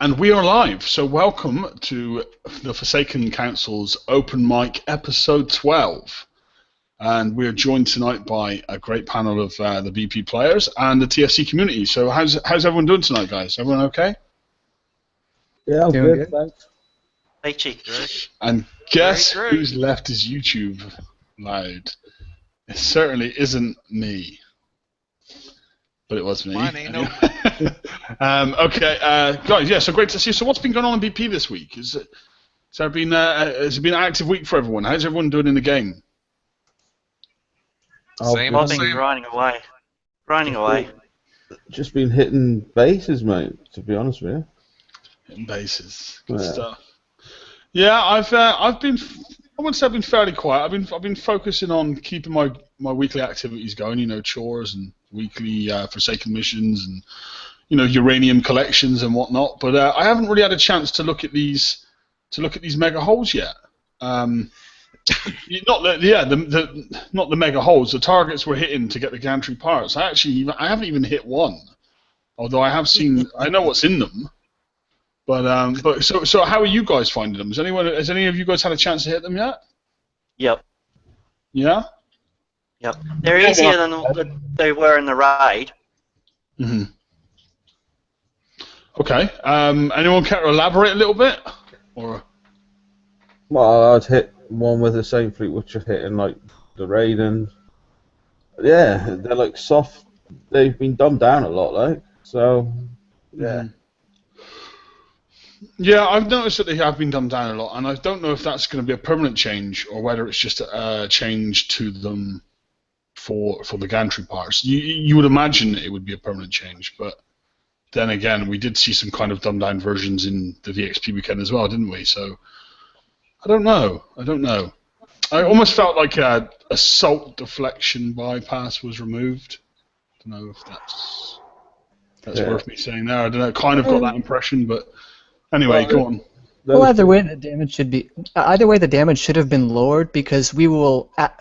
And we are live, so welcome to the Forsaken Council's Open Mic Episode 12. And we are joined tonight by a great panel of the BP players and the TFC community. So how's everyone doing tonight, guys? Everyone okay? Yeah, I'm good, thanks. Hey, Cheek. And guess who's left his YouTube loud? It certainly isn't me. But it was me. Mine ain't okay, guys. Yeah, so great to see you. So, what's been going on in BP this week? Has it been an active week for everyone? How's everyone doing in the game? Same. Grinding away. Just been hitting bases, mate. To be honest with you. Hitting bases, good stuff. Yeah, I've been. I wouldn't say I've been fairly quiet. I've been focusing on keeping my weekly activities going. You know, chores and weekly Forsaken missions and uranium collections and whatnot. But I haven't really had a chance to look at these mega holes yet. Not the mega holes. The targets we're hitting to get the gantry parts. I haven't even hit one. Although I have seen. I know what's in them. But so how are you guys finding them? Has any of you guys had a chance to hit them yet? Yep. Yeah. Yep. They're easier than they were in the raid. Mm-hmm. Okay. Anyone care to elaborate a little bit? Or? Well, I'd hit one with the same fleet which you're hitting, like the raid, and yeah, they're like soft. They've been dumbed down a lot, like so. Yeah. Mm-hmm. Yeah, I've noticed that they have been dumbed down a lot, and I don't know if that's going to be a permanent change or whether it's just a change to them for the gantry parts. You would imagine it would be a permanent change, but then again, we did see some kind of dumbed down versions in the VXP weekend as well, didn't we? So I don't know. I almost felt like a assault deflection bypass was removed. I don't know if that's worth me saying there. I don't know. Kind of got that impression, but. Anyway, go on. Well, either way, the damage should have been lowered because we will, at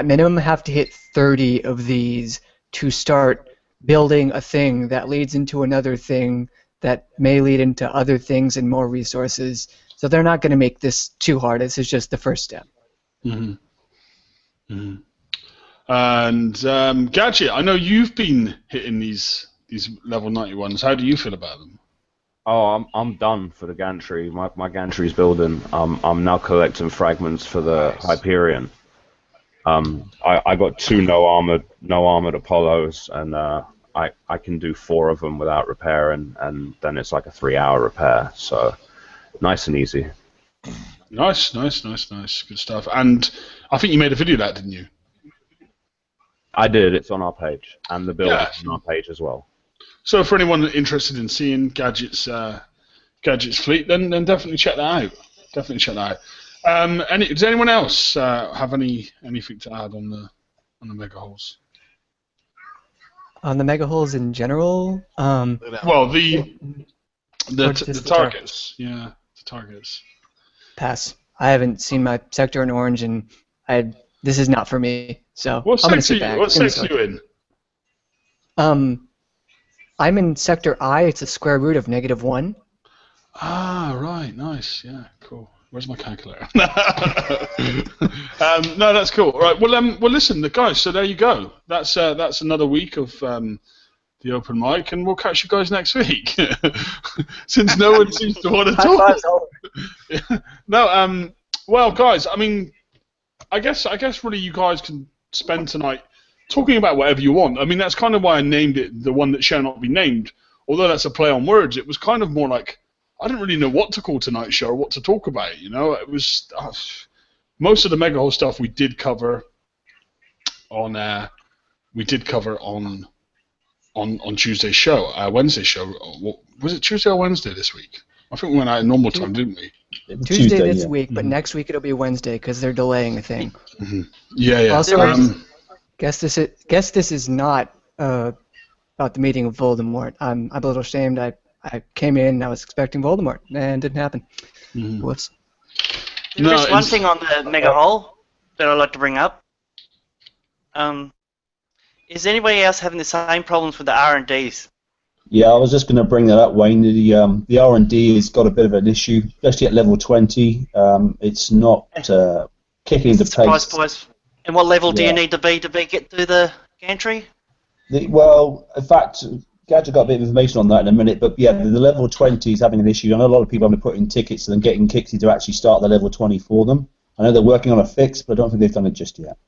minimum, have to hit 30 of these to start building a thing that leads into another thing that may lead into other things and more resources. So they're not going to make this too hard. This is just the first step. Mm-hmm. Mm-hmm. And Gadget, I know you've been hitting these level 91s. How do you feel about them? Oh, I'm done for the gantry. My gantry's building. I'm now collecting fragments for the Hyperion. I got 2 no armored Apollos, and I can do 4 of them without repairing, and then it's like a 3-hour repair. So nice and easy. Nice. Good stuff. And I think you made a video of that, didn't you? I did. It's on our page, and the build is on our page as well. So for anyone interested in seeing Gadget's fleet, then definitely check that out. Does anyone else have anything to add on the mega holes? On the mega holes in general? Well, the targets. Yeah, the targets. Pass. I haven't seen my sector in orange, and this is not for me. So I'm going to sit back. What sector are you in? I'm in Sector I. It's a square root of -1. Ah, right. Nice. Yeah, cool. Where's my calculator? No, that's cool. All right. Well, listen, guys. So there you go. That's another week of the open mic, and we'll catch you guys next week. Since no one seems to want to talk. No. Well, guys. I mean, I guess really you guys can spend tonight talking about whatever you want. I mean, that's kind of why I named it the one that shall not be named. Although that's a play on words, it was kind of more like I didn't really know what to call tonight's show or what to talk about. You know, it was most of the mega hole stuff we did cover on Tuesday's show, Wednesday's show. Was it Tuesday or Wednesday this week? I think we went out at normal time, didn't we? Tuesday this week, but next week it'll be Wednesday because they're delaying a thing. Mm-hmm. Yeah. Also, guess this is not about the meeting of Voldemort. I'm a little ashamed. I came in and I was expecting Voldemort, and it didn't happen. Mm-hmm. Whoops. There's one thing on the mega hole that I'd like to bring up. Is anybody else having the same problems with the R&Ds? Yeah, I was just going to bring that up, Wayne. The R&D has got a bit of an issue, especially at level 20. It's not kicking into Surprise, pace. boys. And what level do you Yeah. need to get through the gantry? Well, in fact, Gadget got a bit of information on that in a minute, but yeah, the level 20 is having an issue. I know a lot of people have been putting tickets and then getting Kixie to actually start the level 20 for them. I know they're working on a fix, but I don't think they've done it just yet.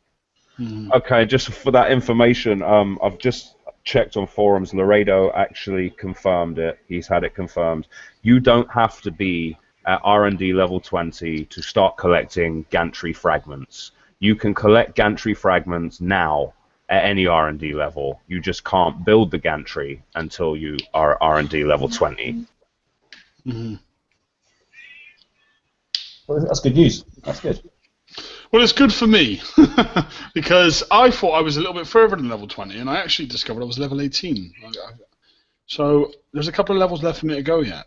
Okay, just for that information, I've just checked on forums. Laredo actually confirmed it. He's had it confirmed. You don't have to be at R&D level 20 to start collecting gantry fragments. You can collect gantry fragments now at any R&D level. You just can't build the gantry until you are R&D level 20. Well, that's good news. That's good. Well, it's good for me because I thought I was a little bit further than level 20, and I actually discovered I was level 18. So there's a couple of levels left for me to go yet.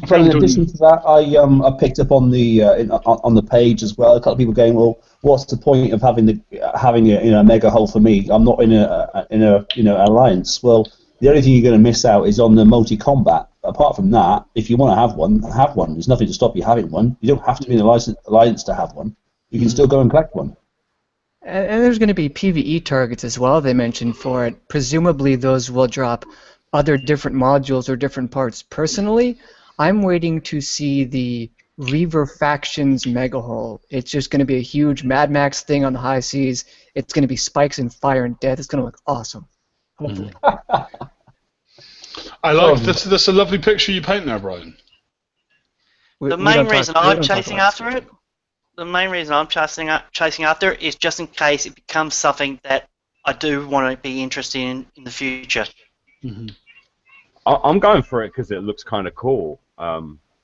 Well, in addition to that, I picked up on the on the page as well. A couple of people going, well, what's the point of having a mega hull for me? I'm not in a alliance. Well, the only thing you're going to miss out is on the multi-combat. Apart from that, if you want to have one, have one. There's nothing to stop you having one. You don't have to be in an alliance to have one. You can still go and collect one. And there's going to be PvE targets as well, they mentioned, for it. Presumably those will drop other different modules or different parts. Personally, I'm waiting to see the Reaver Factions Mega Hull. It's just going to be a huge Mad Max thing on the high seas. It's going to be spikes and fire and death. It's going to look awesome. Hopefully. I like this. That's a lovely picture you paint there, Brian. The main reason I'm chasing after it is just in case it becomes something that I do want to be interested in the future. I'm going for it because it looks kind of cool.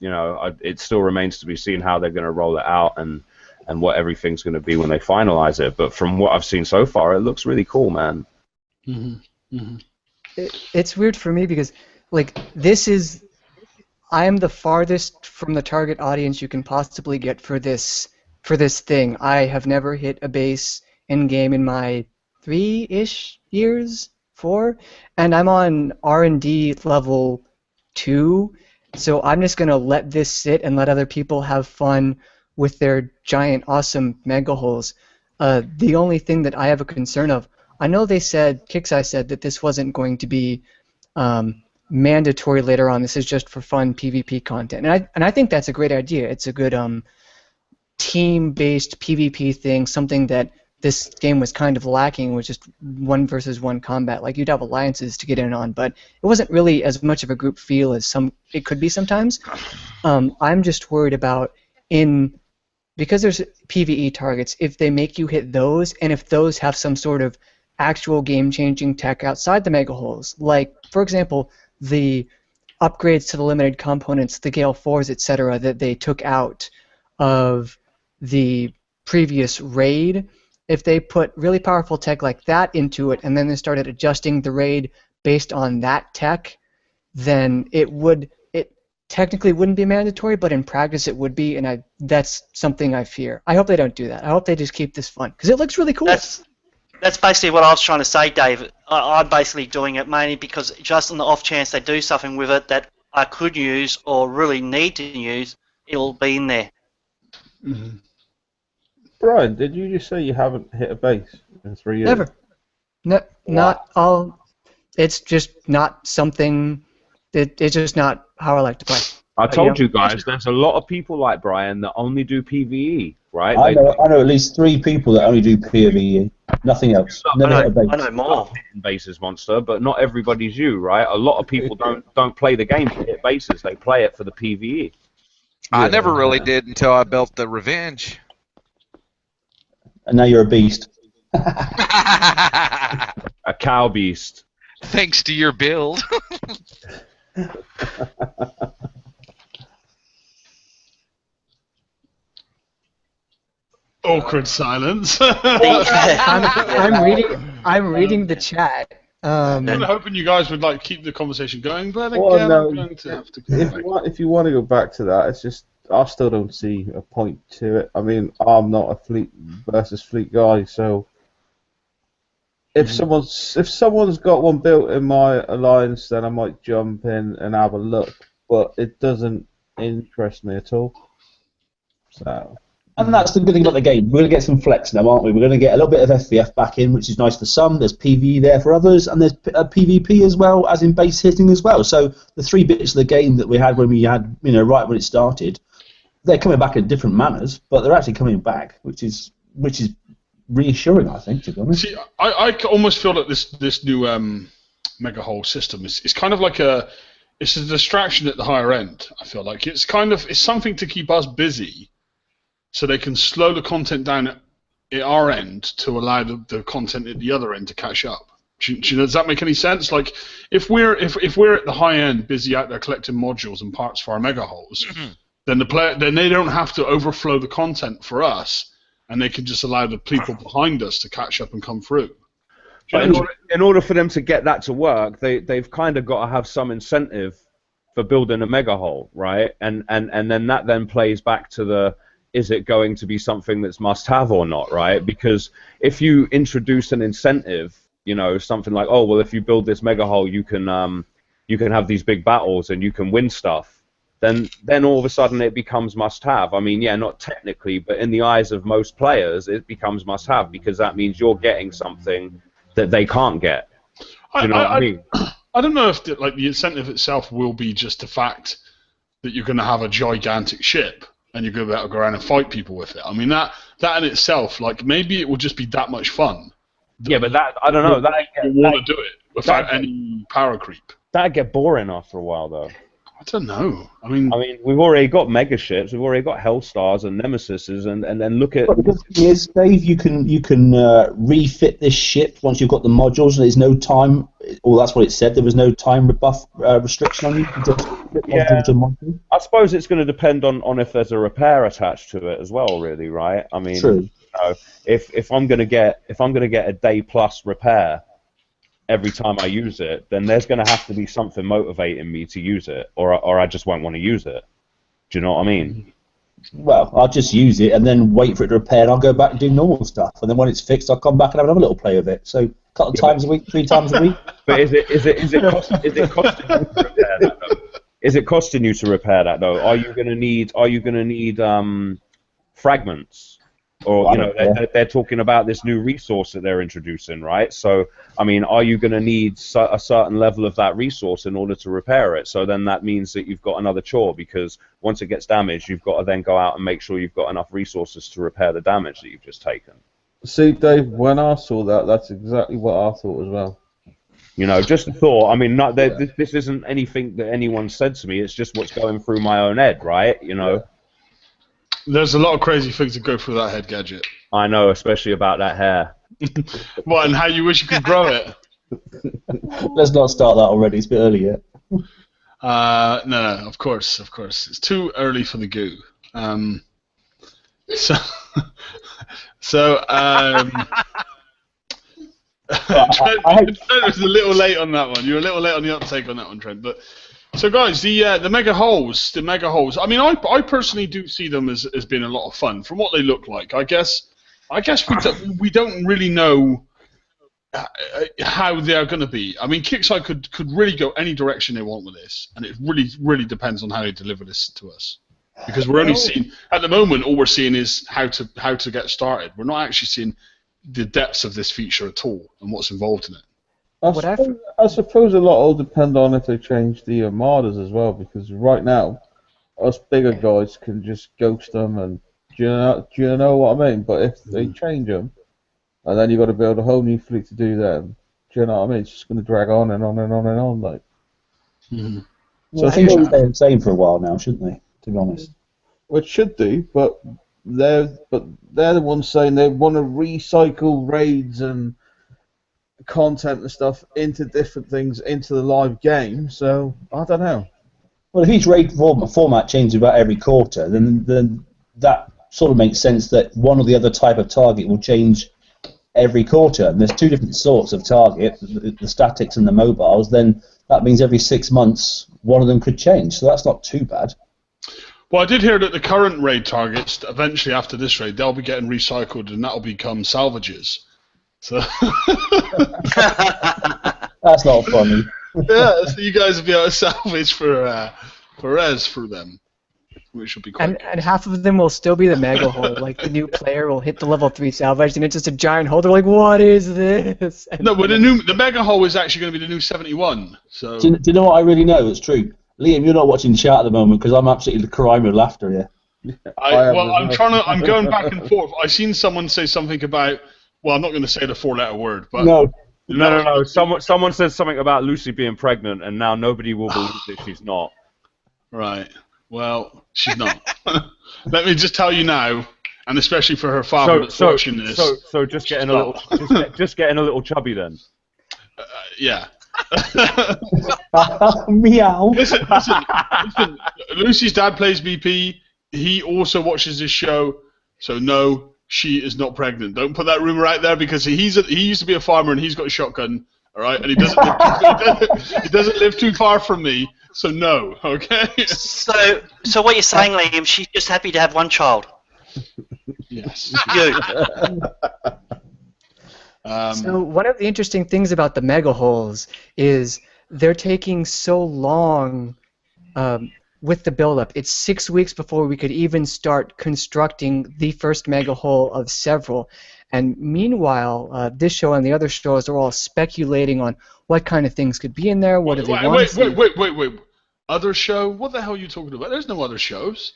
It still remains to be seen how they're going to roll it out and what everything's going to be when they finalize it. But from what I've seen so far, it looks really cool, man. It's weird for me because, I am the farthest from the target audience you can possibly get for this thing. I have never hit a base in game in my 3-ish years, 4, and I'm on R&D level 2, so I'm just going to let this sit and let other people have fun with their giant, awesome mega holes. The only thing that I have a concern of, I know Kixeye said that this wasn't going to be mandatory later on. This is just for fun PvP content, and I think that's a great idea. It's a good team-based PvP thing, something that this game was kind of lacking, was just 1 versus 1 combat. Like, you'd have alliances to get in on, but it wasn't really as much of a group feel as it could be sometimes. I'm just worried about because there's PvE targets, if they make you hit those, and if those have some sort of actual game-changing tech outside the mega holes. Like, for example, the upgrades to the limited components, the Gale 4s, etc., that they took out of the previous raid. If they put really powerful tech like that into it, and then they started adjusting the raid based on that tech, then it technically wouldn't be mandatory, but in practice it would be, and that's something I fear. I hope they don't do that. I hope they just keep this fun, because it looks really cool. That's basically what I was trying to say, Dave. I'm basically doing it mainly because just on the off chance they do something with it that I could use or really need to use, it'll be in there. Brian, did you just say you haven't hit a base in 3 years? Never. No, not all. It's just not something. It's just not how I like to play. I told you guys, there's a lot of people like Brian that only do PvE, right? I know at least 3 people that only do PvE, nothing else. Never hit a base. I know more. Bases monster, but not everybody's you, right? A lot of people don't play the game to hit bases; they play it for the PvE. I never really did until I built the Revenge. And now you're a beast. A cow beast. Thanks to your build. Awkward silence. I'm reading the chat. I'm hoping you guys would keep the conversation going, but again, no, I'm going to have to. If you want to go back to that, it's just I still don't see a point to it. I mean, I'm not a fleet versus fleet guy, so if someone's got one built in my alliance, then I might jump in and have a look. But it doesn't interest me at all. So. And that's the good thing about the game. We're going to get some flex now, aren't we? We're going to get a little bit of FVF back in, which is nice for some. There's PvE there for others, and there's PvP as well, as in base hitting as well. So the 3 bits of the game that we had when we had, right when it started, they're coming back in different manners, but they're actually coming back, which is reassuring, I think, to be honest. See, I almost feel that this new mega hole system is kind of like it's a distraction at the higher end. I feel like it's something to keep us busy, so they can slow the content down at our end to allow the content at the other end to catch up. Does that make any sense? Like, if we're at the high end, busy out there collecting modules and parts for our mega holes, then they don't have to overflow the content for us, and they can just allow the people behind us to catch up and come through. But in order for them to get that to work, they've kind of got to have some incentive for building a mega hole, right? And then that then plays back to is it going to be something that's must-have or not, right? Because if you introduce an incentive, something like, oh, well, if you build this mega hole, you can have these big battles and you can win stuff, then all of a sudden it becomes must-have. I mean, yeah, not technically, but in the eyes of most players, it becomes must-have because that means you're getting something that they can't get. Do you know what I mean? I don't know if the incentive itself will be just the fact that you're going to have a gigantic ship and you're going to be able to go around and fight people with it. I mean, that in itself, maybe it will just be that much fun. Yeah, but I don't know. You want to do it without any power creep. That'd get boring after a while, though. I don't know. I mean, we've already got mega ships. We've already got Hellstars and Nemesises, and then look at. But the good thing is, Dave, you can refit this ship once you've got the modules, and there's no time. Well, that's what it said. There was no time restriction on you. I suppose it's going to depend on if there's a repair attached to it as well, really, right? I mean, true. If I'm going to get a day plus repair every time I use it, then there's going to have to be something motivating me to use it, or I just won't want to use it. Do you know what I mean? Well, I'll just use it and then wait for it to repair, and I'll go back and do normal stuff. And then when it's fixed, I'll come back and have another little play with it. So a couple of times a week, 3 times a week. But is it costing you to repair that though? Is it costing you to repair that though? Are you going to need fragments? Or they're talking about this new resource that they're introducing, right? So I mean, are you going to need a certain level of that resource in order to repair it? So then that means that you've got another chore, because once it gets damaged, you've got to then go out and make sure you've got enough resources to repair the damage that you've just taken. See, Dave, when I saw that, that's exactly what I thought as well. Just a thought. I mean, this isn't anything that anyone said to me. It's just what's going through my own head, right? There's a lot of crazy things that go through that head gadget. I know, especially about that hair. What, and how you wish you could grow it? Let's not start that already. It's a bit early yet. No, of course. It's too early for the goo. It was a little late on that one. You were a little late on the uptake on that one, Trent. But so, guys, the mega holes. I mean, I personally do see them as being a lot of fun from what they look like. I guess we don't really know how they're going to be. I mean, Kickside could really go any direction they want with this, and it really depends on how they deliver this to us. Because we're only seeing, at the moment, all we're seeing is how to get started. We're not actually seeing the depths of this feature at all and what's involved in it. I suppose a lot will depend on if they change the armadas as well, because right now, us bigger guys can just ghost them, and do you know what I mean? But if they change them, and then you've got to build a whole new fleet to do them, do you know what I mean? It's just going to drag on and on and on and on, like. Mm-hmm. Well, I think they'll stay the same for a while now, shouldn't they? To be honest. Well, it should do, but they're the ones saying they want to recycle raids and content and stuff into different things into the live game. So I don't know. Well, if each raid format changes about every quarter, then that sort of makes sense that one or the other type of target will change every quarter. And there's 2 different sorts of target, the statics and the mobiles. Then that means every 6 months one of them could change. So that's not too bad. Well, I did hear that the current raid targets, eventually after this raid, they'll be getting recycled and that'll become salvages. So That's not funny. yeah, so you guys will be able to salvage for res for them, which will be quite. And half of them will still be the mega hole. Like the new player will hit the level 3 salvage, and it's just a giant hole. They're like, "What is this?" And No, but the mega hole is actually going to be the new 71. So Do you know what I really know? It's true. Liam, you're not watching chat at the moment because I'm absolutely crying with laughter here. I'm going back and forth. I seen someone say something about. Well, I'm not going to say the 4-letter word, but No. Someone said something about Lucy being pregnant, and now nobody will believe that she's not. Right. Well, she's not. Let me just tell you now, and especially for her father that's watching this. So just getting a little, just getting a little chubby then. Yeah. Meow. Listen. Lucy's dad plays BP. He also watches this show, so no, she is not pregnant. Don't put that rumor out there because he used to be a farmer and he's got a shotgun. All right, and he doesn't live too far from me. So no, okay. So what you're saying, Liam? She's just happy to have one child. Yes. You. So one of the interesting things about the mega holes is they're taking so long with the build-up. It's 6 weeks before we could even start constructing the first mega hole of several. And meanwhile, this show and the other shows are all speculating on what kind of things could be in there. What do they want? Wait. Other show? What the hell are you talking about? There's no other shows.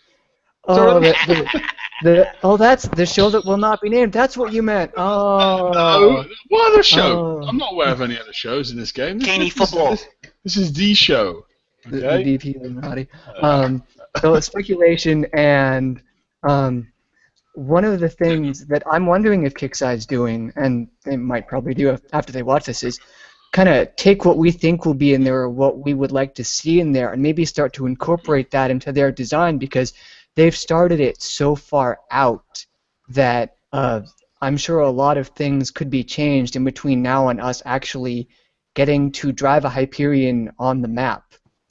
Oh, that's the show that will not be named. That's what you meant. Oh. No. What other show? Oh. I'm not aware of any other shows in this game. Kenny football. This is the show. The Okay? DP Illuminati. So it's speculation, and one of the things that I'm wondering if Kickside's doing, and they might probably do after they watch this, is kind of take what we think will be in there or what we would like to see in there and maybe start to incorporate that into their design, because they've started it so far out that I'm sure a lot of things could be changed in between now and us actually getting to drive a Hyperion on the map.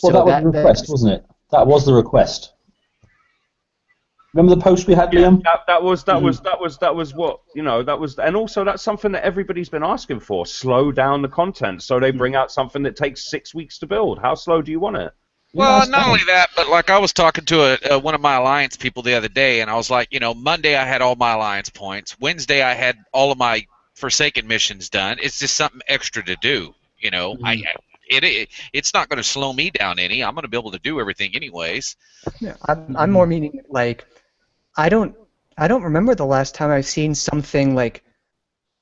Well, that was the request, wasn't it? That was the request. Remember the post we had, Liam? That was what, you know, that was, and also that's something that everybody's been asking for. Slow down the content so they bring out something that takes 6 weeks to build. How slow do you want it? Well, not only that, but like I was talking to one of my Alliance people the other day, and I was like, you know, Monday I had all my Alliance points. Wednesday I had all of my Forsaken missions done. It's just something extra to do, you know. It's not going to slow me down any. I'm going to be able to do everything anyways. Yeah, I'm more meaning like I don't remember the last time I've seen something like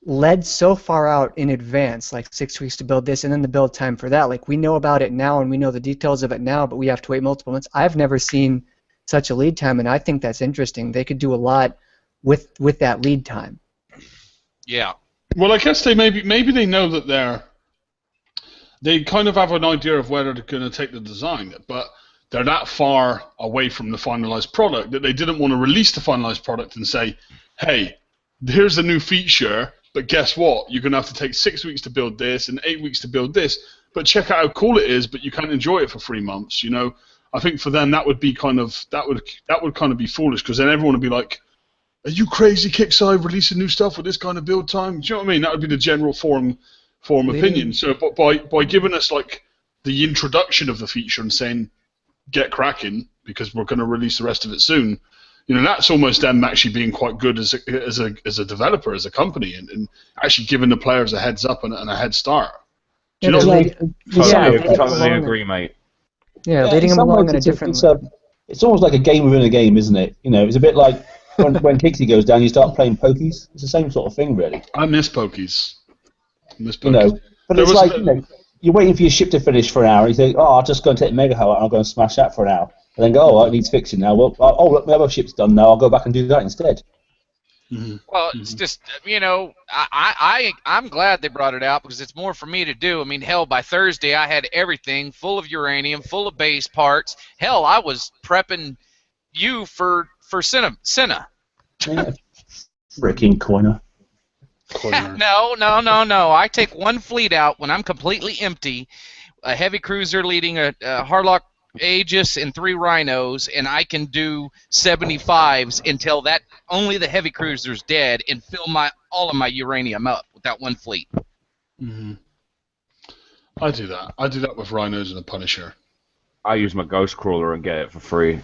led so far out in advance, like 6 weeks to build this and then the build time for that. Like we know about it now and we know the details of it now, but we have to wait multiple months. I've never seen such a lead time, and I think that's interesting. They could do a lot with that lead time. Yeah. Well, I guess maybe they know that they kind of have an idea of where they're going to take the design, but they're that far away from the finalized product that they didn't want to release the finalized product and say, hey, here's a new feature, but guess what? You're going to have to take 6 weeks to build this and 8 weeks to build this, but check out how cool it is, but you can't enjoy it for 3 months, you know? I think for them that would be kind of be foolish, because then everyone would be like, are you crazy, Kickside, releasing new stuff with this kind of build time? Do you know what I mean? That would be the general form opinion. So by giving us like the introduction of the feature and saying get cracking because we're going to release the rest of it soon, you know, that's almost them actually being quite good as a developer, as a company, and actually giving the players a heads up and a head start. Do you know what I mean? Totally agree, mate. Yeah, leading them along in a different way. It's almost like a game within a game, isn't it? You know, it's a bit like when Kixie goes down, you start playing pokies. It's the same sort of thing, really. I miss pokies. You know, but it's like, you know, you're waiting for your ship to finish for an hour, and you think, oh, I'll just go and take the Mega Hull and I'll go and smash that for an hour. And then go, oh, it needs fixing now. Well, oh, look, my other ship's done now. I'll go back and do that instead. Mm-hmm. Well, it's just, you know, I'm glad they brought it out because it's more for me to do. I mean, hell, by Thursday I had everything full of uranium, full of base parts. Hell, I was prepping you for Senna. Yeah. Frickin' Coiner. No. I take one fleet out when I'm completely empty, a heavy cruiser leading a Harlock Aegis and 3 Rhinos, and I can do 75s until that only the heavy cruiser's dead and fill all of my uranium up with that one fleet. Mm-hmm. I do that. I do that with Rhinos and the Punisher. I use my Ghost Crawler and get it for free.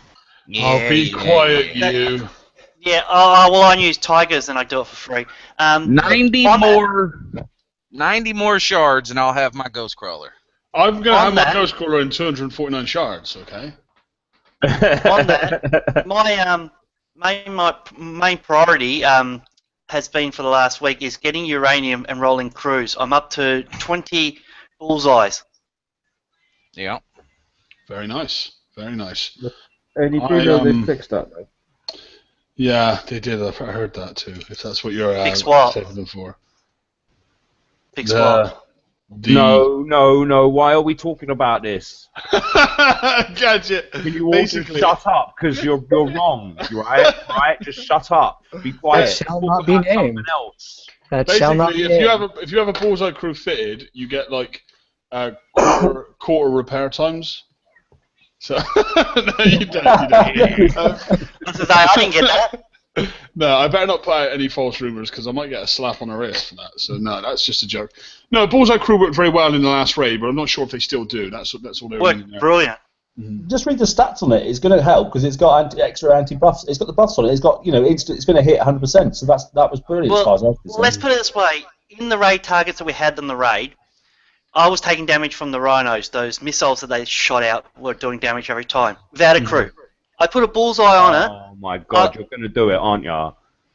Oh, be quiet, you. Yeah, well, I use Tigers and I do it for free. 90 more shards, and I'll have my Ghost Crawler. I'm going to have my Ghost Crawler in 249 shards, okay? On that, my main priority has been for the last week is getting uranium and rolling crews. I'm up to 20 bullseyes. Yeah. Very nice. Very nice. And you do know they fixed that, though? Yeah, they did. I heard that too. If that's what you're saving them for. Fix what? No. Why are we talking about this? Gadget. Can you all just shut up? Because you're wrong, right? Right? Just shut up. Be quiet. That shall not be named. That Basically, shall not be named. if you have a bullseye crew fitted, you get like quarter repair times. So no, you don't. I didn't get that. No, I better not put out any false rumours because I might get a slap on the wrist for that. So no, that's just a joke. No, Bullseye Crew worked very well in the last raid, but I'm not sure if they still do. That's all they're doing there. Brilliant. Mm-hmm. Just read the stats on it. It's going to help because it's got extra anti-buffs. It's got the buffs on it. It's got it's going to hit 100%. So that was brilliant as far as I was concerned. Let's put it this way: in the raid targets that we had in the raid, I was taking damage from the Rhinos. Those missiles that they shot out were doing damage every time without a crew. I put a bullseye on it. Oh my god, you're going to do it, aren't you?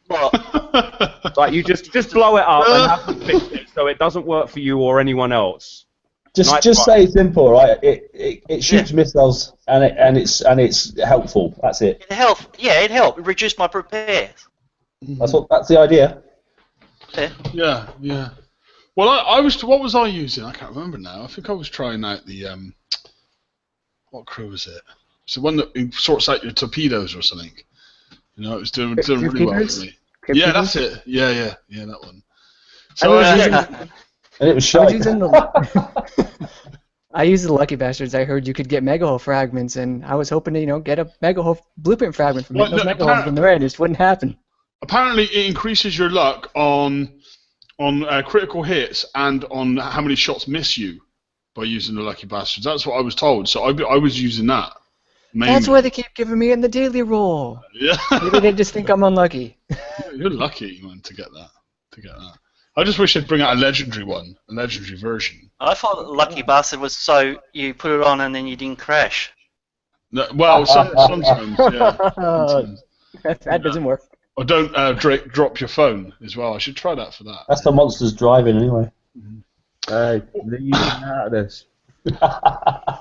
What? Like you just blow it up and have to fix it so it doesn't work for you or anyone else. Just say it's simple, right? It shoots missiles and it's helpful. That's it. It helped. Yeah, it helped. It reduced my repairs. That's the idea. Yeah. Well, what was I using? I can't remember now. I think I was trying out the what crew was it? It's the one that sorts out your torpedoes or something. You know, it was doing really well for me. Yeah, that's it. Yeah, that one. So and it was shot. I used the Lucky Bastards. I heard you could get mega hull fragments, and I was hoping to get a mega hull blueprint fragment from those mega hulls from the raid. It just wouldn't happen. Apparently, it increases your luck on critical hits and on how many shots miss you by using the Lucky Bastards. That's what I was told. So I was using that. Mainly. That's why they keep giving me in the daily roll. Yeah. Maybe they just think I'm unlucky. You're lucky, man, to get that. I just wish they'd bring out a legendary version. I thought Lucky Bastard was so you put it on and then you didn't crash. No, well, sometimes, yeah. Sometimes. That doesn't work. Or don't drop your phone as well. I should try that for that. That's the monsters driving anyway. Mm-hmm. Hey, leave me out of this.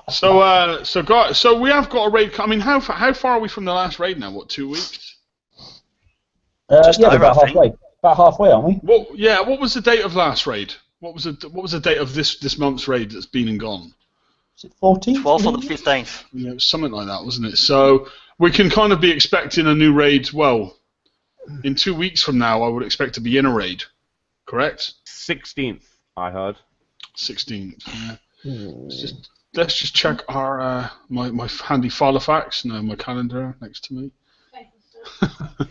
So we have got a raid. I mean, how far are we from the last raid now? What, 2 weeks? Just over, about halfway. About halfway, aren't we? Well, yeah. What was the date of last raid? What was the date of this month's raid that's been and gone? Is it 14th? 12th or the 15th? Yeah, something like that, wasn't it? So we can kind of be expecting a new raid. Well, in 2 weeks from now, I would expect to be in a raid. Correct? 16th, I heard. 16th. Yeah. Let's just check our my handy file of facts. No, my calendar next to me. The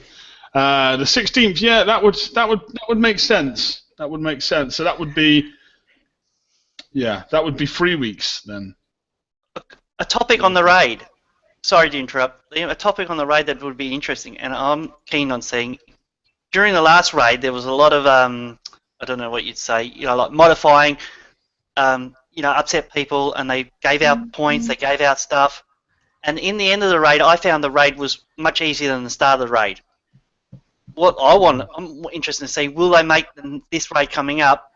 16th. Yeah, that would make sense. That would make sense. So that would be 3 weeks then. A topic on the raid. Sorry to interrupt. A topic on the raid that would be interesting, and I'm keen on seeing. During the last raid, there was a lot of I don't know what you'd say. Like modifying. Upset people, and they gave out points, they gave out stuff, and in the end of the raid, I found the raid was much easier than the start of the raid. I'm interested to see, will they make this raid coming up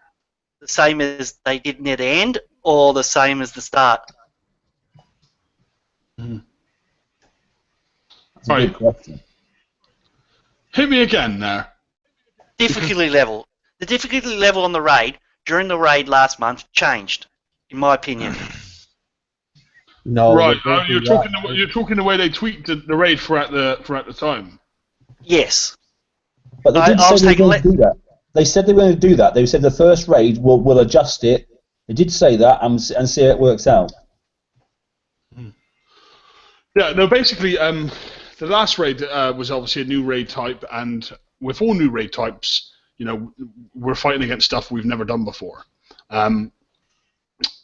the same as they did near the end, or the same as the start? That's a good question. Hit me again there. Difficulty level. The difficulty level on the raid during the raid last month changed, in my opinion. No. Right. You're talking the way they tweaked the raid throughout the time. Yes. But they did say they were going to do that. They said they were going to do that. They said the first raid will adjust it. They did say that and see how it works out. Yeah. No. Basically, the last raid was obviously a new raid type, and with all new raid types, we're fighting against stuff we've never done before.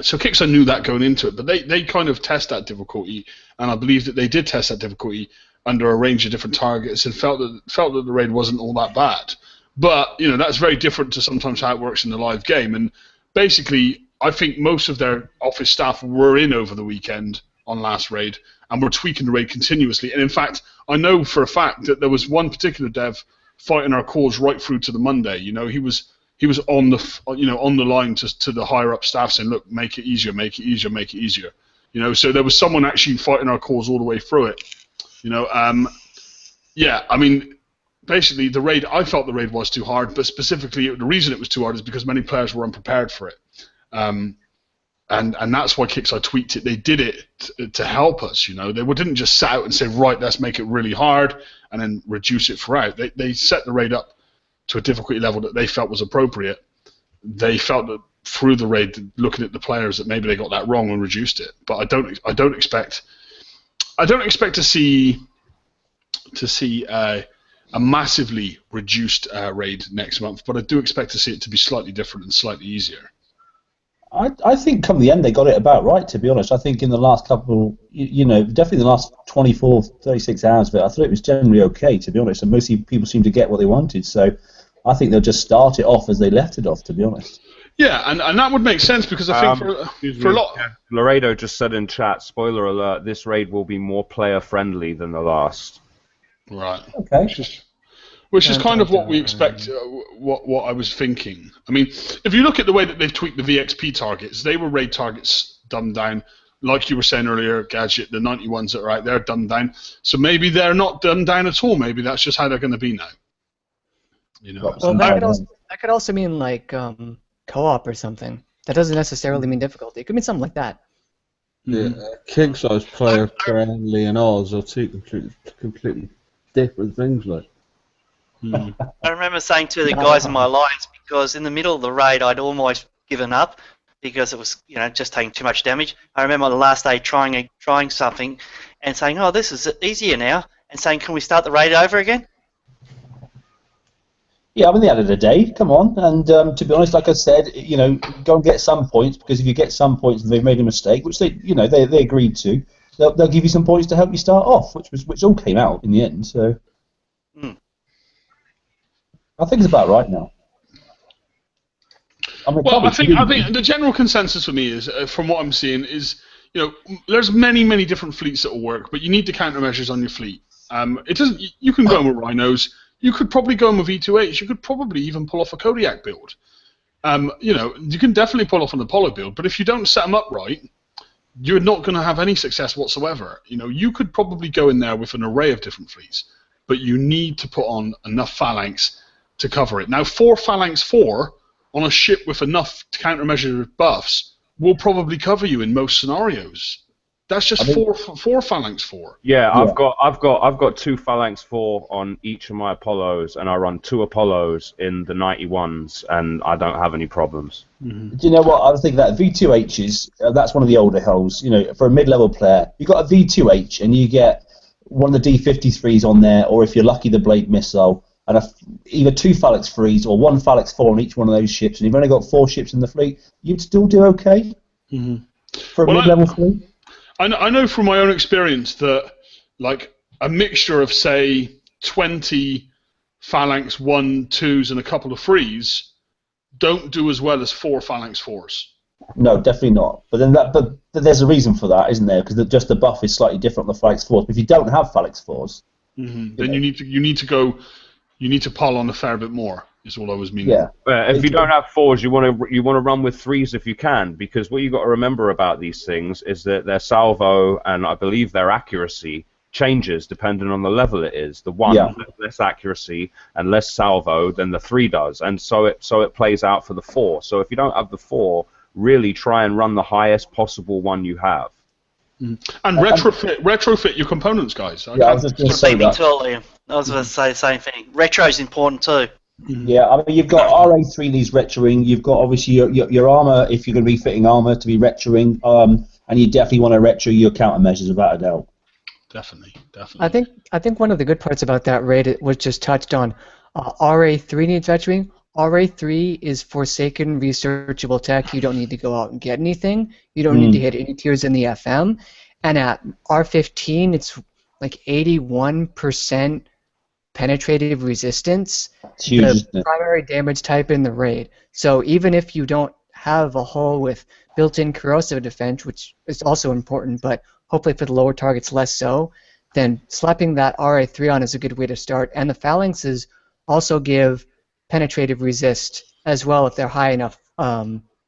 So Kixo knew that going into it, but they kind of test that difficulty, and I believe that they did test that difficulty under a range of different targets and felt that the raid wasn't all that bad. But that's very different to sometimes how it works in the live game. And basically, I think most of their office staff were in over the weekend on last raid and were tweaking the raid continuously. And in fact, I know for a fact that there was one particular dev fighting our calls right through to the Monday. He was on the line to the higher up staff saying, look, make it easier, make it easier, make it easier. So there was someone actually fighting our calls all the way through it. Yeah, I mean, basically I felt the raid was too hard, but specifically the reason it was too hard is because many players were unprepared for it. And that's why Kixo tweaked it. They did it to help us, They didn't just set out and say, right, let's make it really hard and then reduce it throughout. They set the raid up to a difficulty level that they felt was appropriate. They felt that through the raid, looking at the players, that maybe they got that wrong and reduced it. But I don't expect to see a massively reduced raid next month. But I do expect to see it to be slightly different and slightly easier. I think come the end they got it about right, to be honest. I think in the last couple, definitely the last 24, 36 hours of it, I thought it was generally okay, to be honest. And mostly people seem to get what they wanted. So I think they'll just start it off as they left it off, to be honest. Yeah, and that would make sense because I think for a lot... Laredo just said in chat, spoiler alert, this raid will be more player-friendly than the last. Right. Okay. Which is kind of what we expect, what I was thinking. I mean, if you look at the way that they've tweaked the VXP targets, they were raid targets dumbed down. Like you were saying earlier, Gadget, the 91s that are out there are dumbed down. So maybe they're not dumbed down at all. Maybe that's just how they're going to be now. Well, that could also mean like co-op or something. That doesn't necessarily mean difficulty. It could mean something like that. Yeah, Kixo's player-friendly and ours are two completely different things, like. I remember saying to the guys in my alliance, because in the middle of the raid I'd almost given up because it was just taking too much damage. I remember the last day trying something and saying, oh, this is easier now, and saying, can we start the raid over again? Yeah, I mean, they added a day, come on, and to be honest, like I said, go and get some points, because if you get some points and they've made a mistake, which they agreed to, they'll give you some points to help you start off, which all came out in the end, so... I think it's about right now. I think the general consensus for me is, from what I'm seeing, is there's many different fleets that will work, but you need the countermeasures on your fleet. It doesn't. You can go in with Rhinos. You could probably go in with E2H. You could probably even pull off a Kodiak build. You can definitely pull off an Apollo build, but if you don't set them up right, you're not going to have any success whatsoever. You could probably go in there with an array of different fleets, but you need to put on enough phalanx to cover it. Now, 4 Phalanx 4 on a ship with enough countermeasure buffs will probably cover you in most scenarios. That's just four Phalanx 4. Yeah, I've got 2 Phalanx 4 on each of my Apollos, and I run 2 Apollos in the 91s, and I don't have any problems. Mm-hmm. Do you know what I was thinking? That V2Hs, that's one of the older hulls. For a mid-level player, you got a V2H, and you get one of the D53s on there, or if you're lucky, the Blade Missile. And either 2 Phalanx 3s or 1 Phalanx 4 on each one of those ships, and you've only got 4 ships in the fleet, you'd still do okay for a mid-level fleet. I know from my own experience that, like, a mixture of, say, 20 Phalanx 1, 2s and a couple of 3s don't do as well as 4 Phalanx 4s. No, definitely not. But there's a reason for that, isn't there? Because just the buff is slightly different on the Phalanx 4s. But if you don't have Phalanx 4s, then you need to go. You need to pile on a fair bit more, is all I was meaning. Yeah. If you don't have 4s, you want to run with 3s if you can, because what you've got to remember about these things is that their salvo and I believe their accuracy changes depending on the level it is. The 1 has less accuracy and less salvo than the 3 does, and so it plays out for the 4. So if you don't have the 4, really try and run the highest possible one you have. And retrofit your components, guys. I was just going to say that. I was going to say the same thing. Retro is important too. Yeah, I mean, you've got RA3 needs retroing. You've got obviously your armor, if you're going to be fitting armor, to be retroing, and you definitely want to retro your countermeasures without a doubt. Definitely. I think one of the good parts about that raid was just touched on. RA3 needs retroing. RA3 is Forsaken researchable tech. You don't need to go out and get anything. You don't need to hit any tiers in the FM. And at R15, it's like 81% penetrative resistance. It's huge, isn't The it? primary damage type in the raid. So even if you don't have a hull with built-in corrosive defense, which is also important, but hopefully for the lower targets less so, then slapping that RA3 on is a good way to start. And the phalanxes also give penetrative resist as well if they're high enough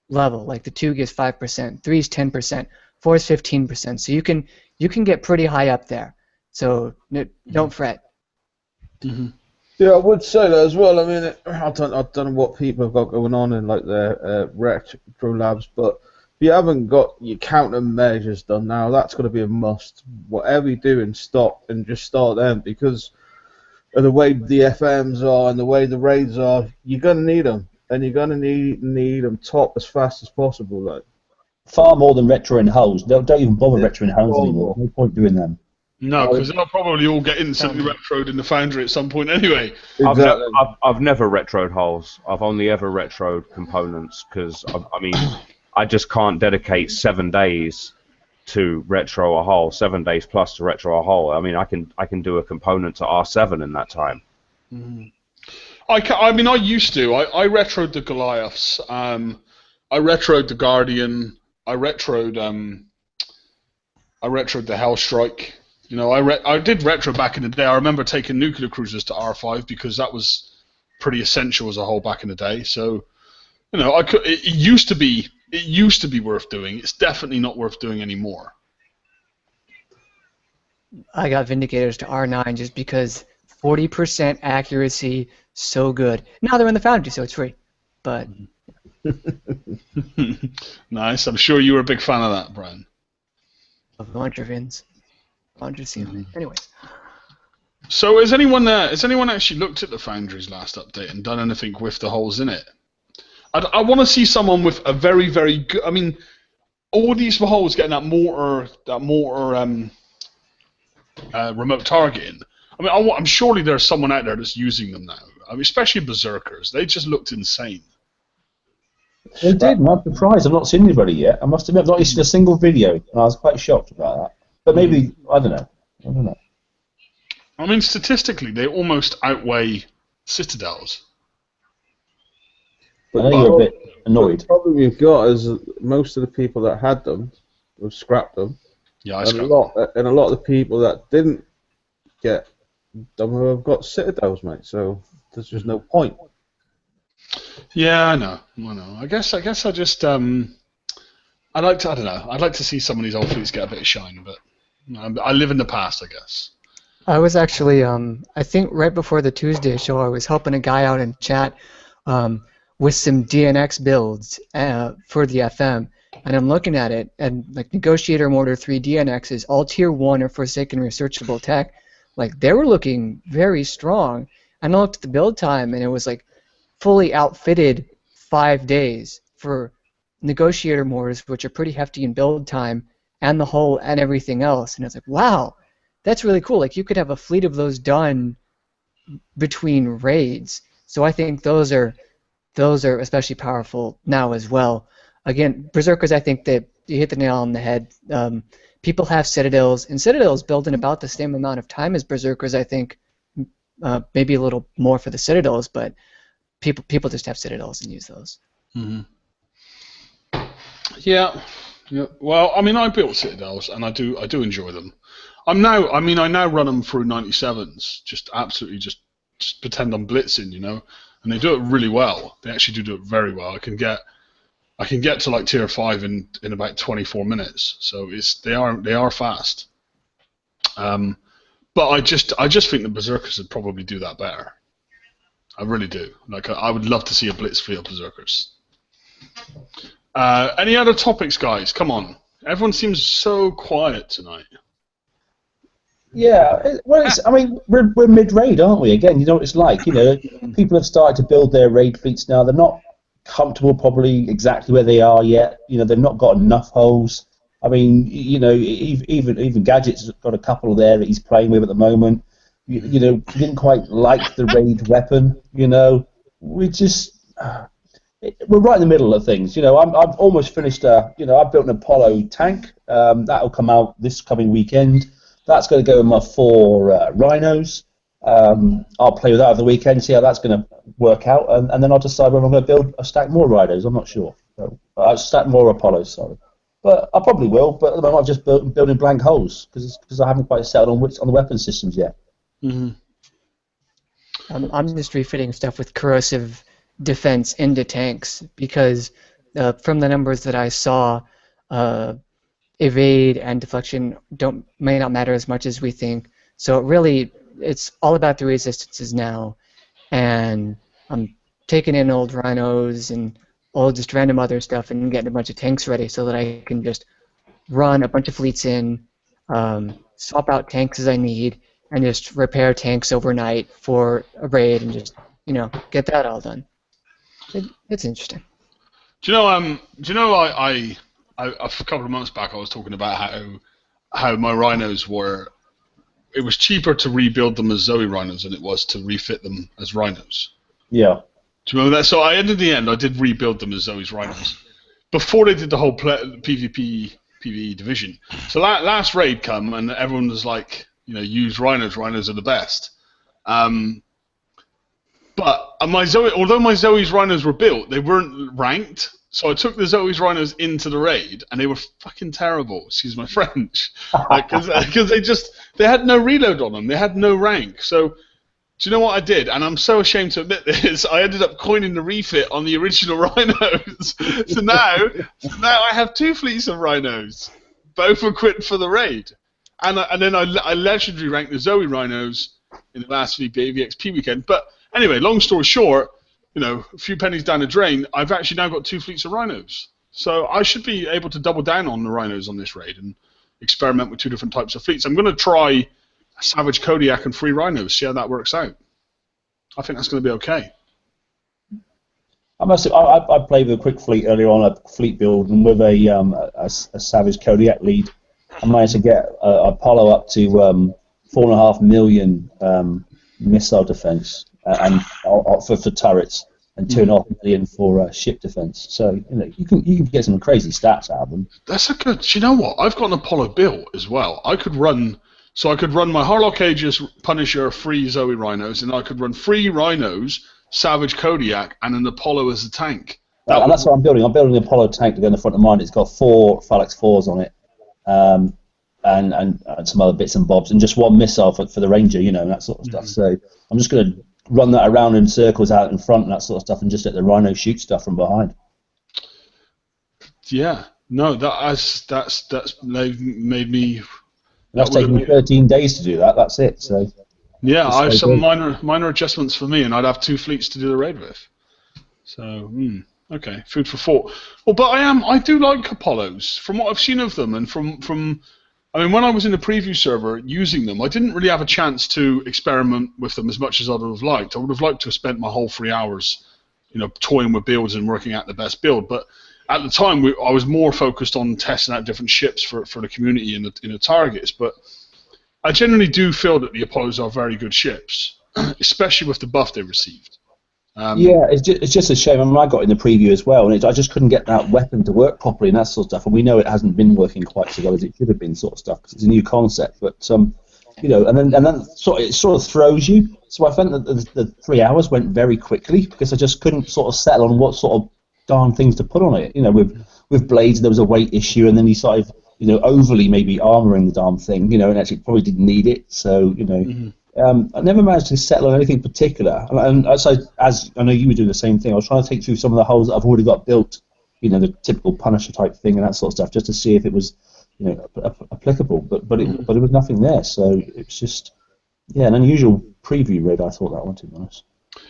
level. Like the 2 gives 5%, 3 is 10%, 4 is 15%. So you can get pretty high up there. So don't fret. Mm-hmm. Yeah, I would say that as well. I mean, I don't know what people have got going on in like their retro labs, but if you haven't got your countermeasures done now, that's going to be a must. Whatever you do, stop and just start them, because of the way the FMs are and the way the raids are, you're going to need them, and you're going to need them top as fast as possible. Like Far more than retro in hulls. Don't even bother retro in hulls anymore. No point doing them. No, because they'll probably all get instantly retroed in the Foundry at some point anyway. Exactly. I've never retroed hulls. I've only ever retroed components because I mean I just can't dedicate 7 days to retro a hull. 7 days plus to retro a hull. I mean I can do a component to R7 in that time. Mm-hmm. I mean I used to. I retroed the Goliaths. I retroed the Guardian. I retroed the Hellstrike. You know, I did retro back in the day. I remember taking nuclear cruisers to R5 because that was pretty essential as a whole back in the day. So, you know, it used to be worth doing. It's definitely not worth doing anymore. I got Vindicators to R9 just because 40% accuracy, so good. Now they're in the Foundry, so it's free. But nice. I'm sure you were a big fan of that, Brian. of launcher fins. Anyway. So has anyone actually looked at the Foundry's last update and done anything with the holes in it? I want to see someone with a very, very good. I mean, all these holes getting that mortar remote targeting. I mean, I'm surely there's someone out there that's using them now. I mean, especially Berserkers. They just looked insane. They did, and I'm surprised. I've not seen anybody yet. I must admit, I've not seen a single video, and I was quite shocked about that. But maybe, I don't know. I mean, statistically, they almost outweigh Citadels. But I know you're a bit annoyed. The problem you've got is most of the people that had them have scrapped them. Yeah, I and scrapped a lot of the people that didn't get them have got Citadels, mate. So there's just no point. Yeah, I know. I guess I just I'd like to see some of these old fleets get a bit of shine, but I live in the past, I guess. I was actually, I think right before the Tuesday show, I was helping a guy out in chat with some DNX builds for the FM, and I'm looking at it, and like Negotiator Mortar 3 DNXs, all Tier 1 or Forsaken researchable tech, like they were looking very strong. And I looked at the build time, and it was like fully outfitted 5 days for Negotiator Mortars, which are pretty hefty in build time, and the hull and everything else. And I was like, wow, that's really cool. Like you could have a fleet of those done between raids. So I think those are especially powerful now as well. Again, Berserkers, I think that you hit the nail on the head. People have Citadels, and Citadels build in about the same amount of time as Berserkers, I think, maybe a little more for the Citadels, but people just have Citadels and use those. Mm-hmm. Yeah. Well, I mean, I built Citadels, and I do enjoy them. I now run them through 97s, just absolutely just pretend I'm blitzing, you know, and they do it really well. They actually do it very well. I can get to like tier 5 in about 24 minutes, so they are fast. But I just think the Berserkers would probably do that better. I really do. Like I would love to see a blitz fleet of Berserkers. Any other topics, guys? Come on. Everyone seems so quiet tonight. Yeah, well, I mean, we're mid-raid, aren't we? Again, you know what it's like. You know, people have started to build their raid fleets now. They're not comfortable probably exactly where they are yet. You know, they've not got enough holes. I mean, you know, even Gadget's got a couple there that he's playing with at the moment. You know, he didn't quite like the raid weapon, you know. we just we're right in the middle of things. You know, I've almost finished. You know, I've built an Apollo tank. That'll come out this coming weekend. That's going to go in my 4 rhinos. I'll play with that over the weekend, see how that's going to work out, and then I'll decide whether I'm going to build a stack more rhinos. I'm not sure. So, I'll stack more Apollos, sorry. But I probably will. But at the moment, I've just building blank holes because I haven't quite settled on the weapon systems yet. Mm-hmm. I'm just refitting stuff with corrosive defense into tanks because from the numbers that I saw, evade and deflection may not matter as much as we think. So it's all about the resistances now, and I'm taking in old rhinos and all just random other stuff and getting a bunch of tanks ready so that I can just run a bunch of fleets in, swap out tanks as I need, and just repair tanks overnight for a raid and just get that all done. It's interesting. Do you know? I a couple of months back I was talking about how my rhinos were. It was cheaper to rebuild them as Zoe rhinos than it was to refit them as rhinos. Yeah. Do you remember that? So in the end, I did rebuild them as Zoe's rhinos before they did the whole PvP PvE division. So last raid come and everyone was like, use rhinos. Rhinos are the best. But although my Zoe's rhinos were built, they weren't ranked. So I took the Zoe's rhinos into the raid, and they were fucking terrible. Excuse my French, because they had no reload on them. They had no rank. So do you know what I did? And I'm so ashamed to admit this. I ended up coining the refit on the original rhinos. so now I have 2 fleets of rhinos, both equipped for the raid. And then I legendary ranked the Zoe rhinos in the last VXP weekend. But anyway, long story short, a few pennies down the drain, I've actually now got 2 fleets of rhinos. So I should be able to double down on the rhinos on this raid and experiment with 2 different types of fleets. I'm going to try Savage Kodiak and 3 rhinos, see how that works out. I think that's going to be okay. I played with a quick fleet earlier on, a fleet build, and with a Savage Kodiak lead, I managed to get Apollo up to 4.5 million missile defense. And for turrets, and 2.5 million for ship defense. So you can get some crazy stats out of them. That's a good. Do you know what? I've got an Apollo built as well. I could run my Harlock Aegis Punisher 3 Zoe rhinos, and I could run 3 rhinos, Savage Kodiak, and an Apollo as a tank. And that's what I'm building. I'm building an Apollo tank to go in the front of mine. It's got 4 Phalanx 4s on it, and some other bits and bobs, and just 1 missile for the Ranger, and that sort of stuff. So I'm just going to run that around in circles out in front and that sort of stuff, and just let the rhino shoot stuff from behind. Yeah, no, that's they've made me. That's taken me 13 days to do that. That's it. So. Yeah, I have some minor adjustments for me, and I'd have 2 fleets to do the raid with. So okay, food for thought. Well, but I do like Apollos from what I've seen of them, and from. I mean, when I was in the preview server using them, I didn't really have a chance to experiment with them as much as I would have liked. I would have liked to have spent my whole 3 hours, toying with builds and working out the best build. But at the time, I was more focused on testing out different ships for the community and the targets. But I generally do feel that the Apollos are very good ships, especially with the buff they received. Yeah, it's just a shame. I mean, I got in the preview as well, and I just couldn't get that weapon to work properly and that sort of stuff. And we know it hasn't been working quite so well as it should have been, sort of stuff, because it's a new concept. But and then it sort of throws you. So I found that the 3 hours went very quickly because I just couldn't sort of settle on what sort of darn things to put on it. With blades there was a weight issue, and then you started overly maybe armoring the darn thing, and actually probably didn't need it. So I never managed to settle on anything particular, and as I know you were doing the same thing, I was trying to take through some of the holes that I've already got built, the typical Punisher type thing and that sort of stuff, just to see if it was, applicable. But it was nothing there, so it's just an unusual preview raid. I thought that one, to be honest.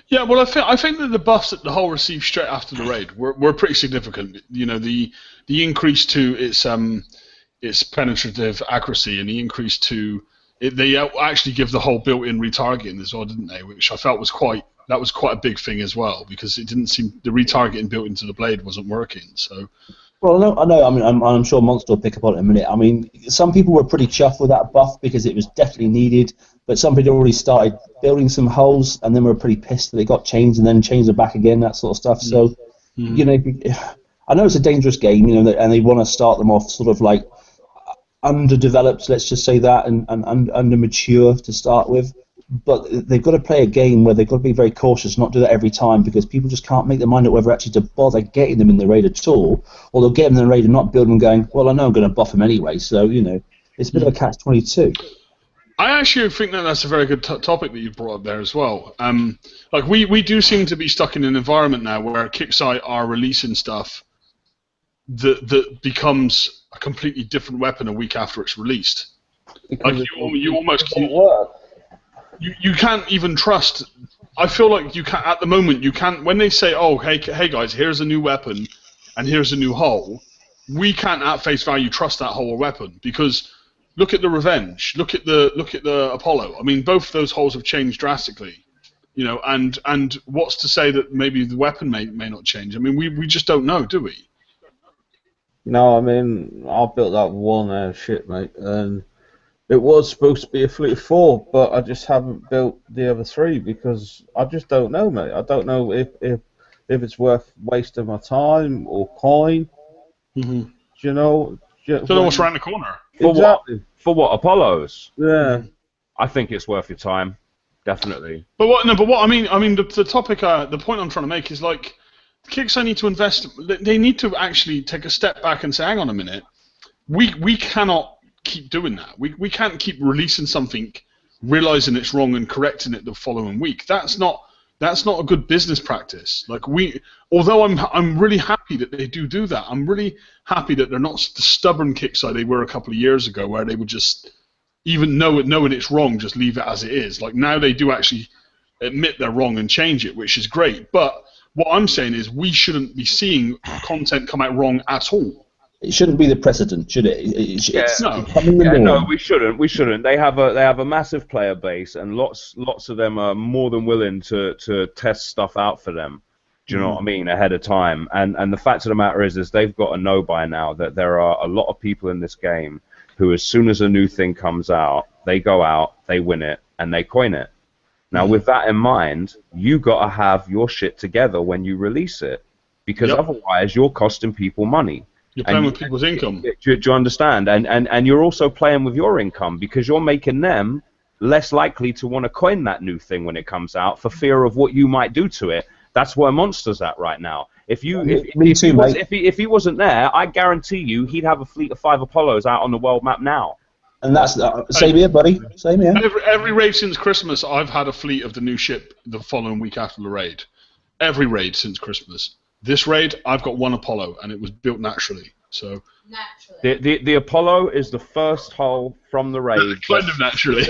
Yeah, well, I think that the buffs that the whole received straight after the raid were pretty significant. The increase to its penetrative accuracy and the increase to they actually give the whole built-in retargeting as well, didn't they? Which I felt was quite a big thing as well, because it didn't seem the retargeting built into the blade wasn't working. So. Well, I know. I mean, I'm sure Monster will pick up on it in a minute. I mean, some people were pretty chuffed with that buff because it was definitely needed, but somebody already started building some holes, and then were pretty pissed that they got changed and then changed them back again, that sort of stuff. So, you know, I know it's a dangerous game, you know, and they want to start them off sort of like underdeveloped, let's just say that, and under mature to start with. But they've got to play a game where they've got to be very cautious, not do that every time, because people just can't make their mind up whether actually to bother getting them in the raid at all, or they'll get them in the raid and not build them going, well, I know I'm going to buff them anyway, so, you know, it's a bit of a catch-22. I actually think that that's a very good topic that you brought up there as well. Like we do seem to be stuck in an environment now where Kicksite are releasing stuff that becomes a completely different weapon a week after it's released. Like you almost you can't even trust. I feel like you can't at the moment. You can't when they say, "Oh, hey guys, here's a new weapon, and here's a new hull." We can't at face value trust that hull or weapon because look at the Revenge, look at the Apollo. I mean, both those hulls have changed drastically, you know. And what's to say that maybe the weapon may not change? I mean, we just don't know, do we? No, I mean, I built that one ship, mate, and it was supposed to be a fleet of 4, but I just haven't built the other 3 because I just don't know, mate. I don't know if it's worth wasting my time or coin. Mm-hmm. Do you know? Don't know what's around the corner. Exactly. For what, Apollos? Yeah. I think it's worth your time, definitely. But what I mean, the topic, the point I'm trying to make is like, Kickstarter need to invest. They need to actually take a step back and say, hang on a minute, we cannot keep doing that. We can't keep releasing something, realizing it's wrong and correcting it the following week. That's not a good business practice. Like although I'm really happy that they do that. I'm really happy that they're not the stubborn Kickstarter they were a couple of years ago, where they would just even knowing it's wrong, just leave it as it is. Like now they do actually admit they're wrong and change it, which is great. But what I'm saying is we shouldn't be seeing content come out wrong at all. It shouldn't be the precedent, should it? No, we shouldn't. We shouldn't. They have a massive player base, and lots of them are more than willing to test stuff out for them. Do you know what I mean? Ahead of time. And the fact of the matter is they've got to know by now that there are a lot of people in this game who, as soon as a new thing comes out, they go out, they win it, and they coin it. Now, with that in mind, you got to have your shit together when you release it, because otherwise you're costing people money. You're playing with people's income. Do you understand? And you're also playing with your income because you're making them less likely to want to coin that new thing when it comes out for fear of what you might do to it. That's where Monster's at right now. If he wasn't there, I guarantee you he'd have a fleet of 5 Apollos out on the world map now. And that's same here, buddy. Same here. Every raid since Christmas, I've had a fleet of the new ship the following week after the raid. Every raid since Christmas. This raid, I've got 1 Apollo, and it was built naturally. So the Apollo is the first hull from the raid. Kind of naturally.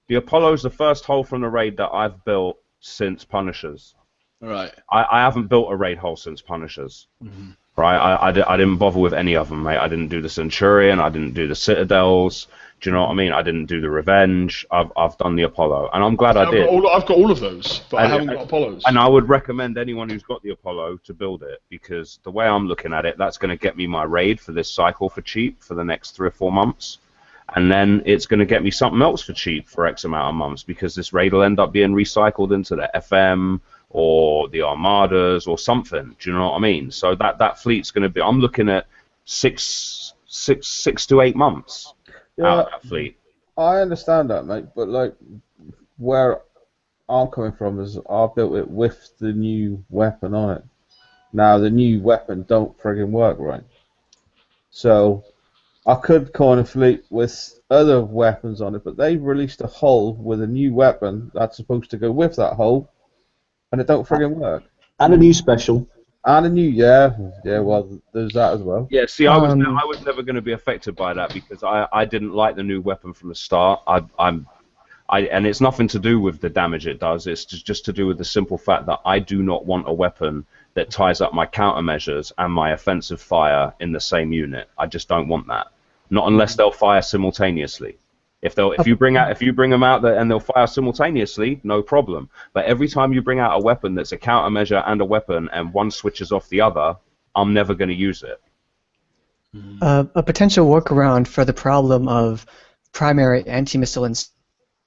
The Apollo is the first hull from the raid that I've built since Punishers. Right. I haven't built a raid hull since Punishers. Mm-hmm. Right. I didn't bother with any of them, mate. I didn't do the Centurion. I didn't do the Citadels. Do you know what I mean? I didn't do the Revenge. I've done the Apollo, and I'm glad I did. I've got all of those, but I haven't got Apollos. And I would recommend anyone who's got the Apollo to build it, because the way I'm looking at it, that's going to get me my raid for this cycle for cheap for the next 3 or 4 months, and then it's going to get me something else for cheap for X amount of months, because this raid will end up being recycled into the FM or the Armadas or something. Do you know what I mean? So that fleet's going to be. I'm looking at 6 to 8 months. Out of that fleet. I understand that, mate, but like where I'm coming from is I built it with the new weapon on it. Now the new weapon don't friggin' work right. So I could coin a fleet with other weapons on it, but they released a hull with a new weapon that's supposed to go with that hull, and it don't friggin' work. And a new special. And a new, well, there's that as well. Yeah, see, I was never going to be affected by that because I didn't like the new weapon from the start. And it's nothing to do with the damage it does. It's just to do with the simple fact that I do not want a weapon that ties up my countermeasures and my offensive fire in the same unit. I just don't want that. Not unless they'll fire simultaneously. If you bring them out there and they'll fire simultaneously, no problem. But every time you bring out a weapon that's a countermeasure and a weapon, and one switches off the other, I'm never going to use it. A potential workaround for the problem of primary anti-missile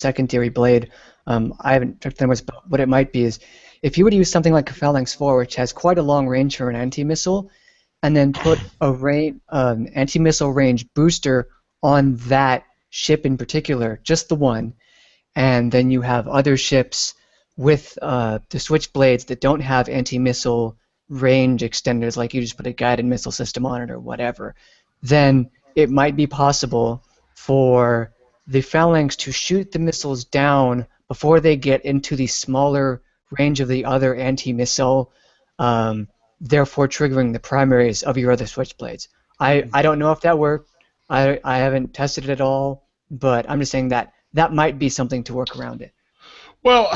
secondary blade. I haven't checked the numbers, but what it might be is if you would use something like a Phalanx 4, which has quite a long range for an anti-missile, and then put a anti-missile range booster on that ship in particular, just the one, and then you have other ships with the switchblades that don't have anti-missile range extenders, like you just put a guided missile system on it or whatever, then it might be possible for the Phalanx to shoot the missiles down before they get into the smaller range of the other anti-missile, therefore triggering the primaries of your other switchblades. I don't know if that worked. I haven't tested it at all, but I'm just saying that might be something to work around it. Well,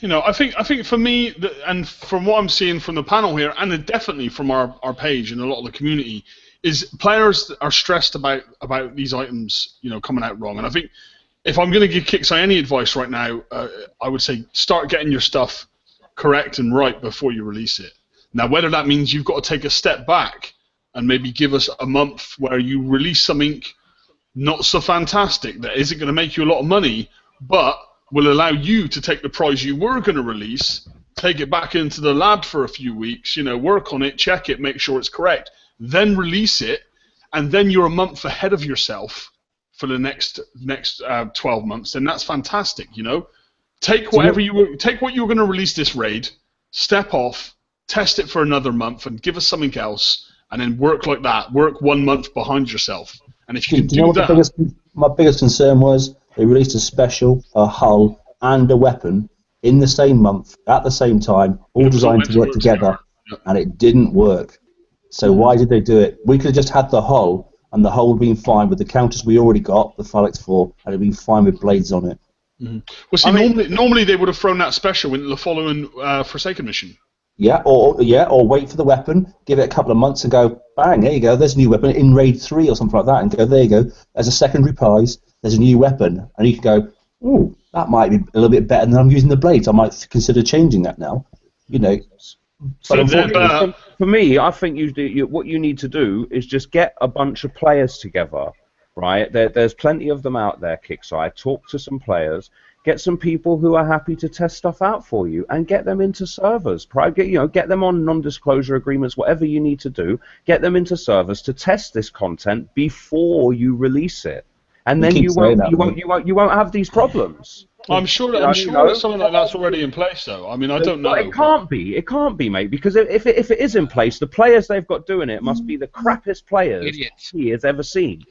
I think for me, and from what I'm seeing from the panel here, and definitely from our page and a lot of the community, is players are stressed about these items, coming out wrong. And I think if I'm going to give Kixeye any advice right now, I would say start getting your stuff correct and right before you release it. Now, whether that means you've got to take a step back and maybe give us a month where you release something not so fantastic that isn't going to make you a lot of money, but will allow you to take the prize you were going to release, take it back into the lab for a few weeks, work on it, check it, make sure it's correct, then release it, and then you're a month ahead of yourself for the next 12 months, then that's fantastic, Take what you were going to release this raid, step off, test it for another month, and give us something else, and then work like that. Work 1 month behind yourself. And if you can do that... My biggest concern was they released a special, a hull, and a weapon in the same month, at the same time, all designed to work together, and it didn't work. So why did they do it? We could have just had the hull, and the hull would have been fine with the counters we already got, the Phalanx 4, and it would have been fine with blades on it. Mm-hmm. Well, see, normally they would have thrown that special in the following Forsaken mission. Yeah, or wait for the weapon, give it a couple of months and go, bang, there you go, there's a new weapon in Raid 3 or something like that, and go, there you go, there's a secondary prize, there's a new weapon, and you can go, ooh, that might be a little bit better than I'm using the blades, I might consider changing that now, But for me, I think what you need to do is just get a bunch of players together, right? There's plenty of them out there, Kixeye. Talk to some players. Get some people who are happy to test stuff out for you, and get them into servers. Get them on non-disclosure agreements, whatever you need to do. Get them into servers to test this content before you release it, and then you won't have these problems. I'm sure that something like that's already in place, though. I mean, I don't know. It can't be, mate, because if it is in place, the players they've got doing it must be the crappiest players he has ever seen.